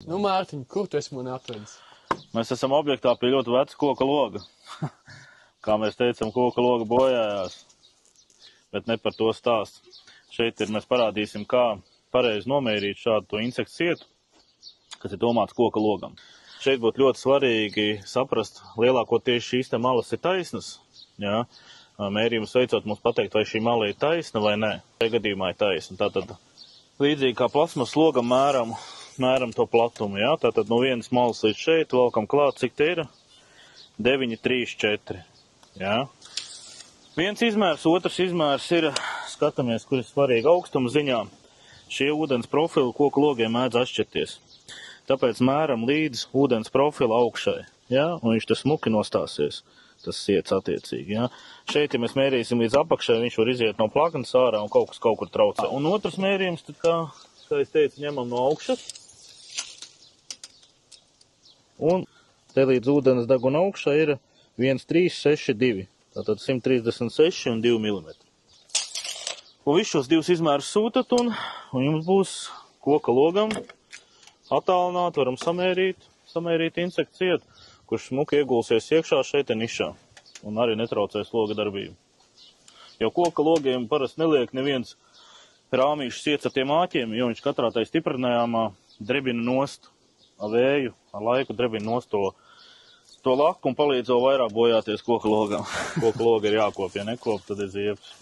Nu, Mārtiņ, kur tu esi mani atvedis? Mēs esam objektā pie ļoti veca koka loga. Kā mēs teicam, koka loga bojājās. Bet ne par to stāst. Šeit mēs parādīsim, kā pareizi nomērīt šādu to insektu sietu, kas ir domāts koka logam. Šeit būtu ļoti svarīgi saprast, lielākoties šīs te malas ir taisnas. Jā. Mērījums veicot mums pateikt, vai šī mala ir taisna vai nē. Šajā gadījumā ir taisna. Tātad līdzīgi kā plasmas logam mēram to platumu. Jā. Tātad no vienas malas līdz šeit valkam klāt, cik te ir? 9, 3, 4. Jā. Viens izmērs, otrs izmērs ir, skatāmies, kur ir svarīgi augstuma ziņā. Šie ūdens profili koku logiem mēdz atšķirties. Tāpēc mēram līdz ūdens profila augšai, ja? Un viņš te smuki nostāsies, tas siets attiecīgi. Ja? Šeit, ja mēs mērīsim līdz apakšai, viņš var iziet no plaknes ārā un kaut kas kaut kur traucē. Un otrs mērījums, tad kā es teicu, ņemam no augšas. Un te līdz ūdens deguna augšai ir 1, 3, 6, 2. Tātad 136 un 2 mm. Un visus šos divus izmērus sūtat un jums būs koka logam attālināt, varam samērīt insektu cietu, kurš smuki iegulsies iekšā šeit nišā un arī netraucēs loga darbību. Jo koka logiem parasti neliek neviens rāmīšs ciets ar tiem āķiem, jo viņš katrā tai stiprinājumā drebina nost ar vēju, ar laiku drebina nost to laku un palīdz vēl vairāk bojāties koka logam. Koka loga ir jākop, ja nekop, tad ir ziepes.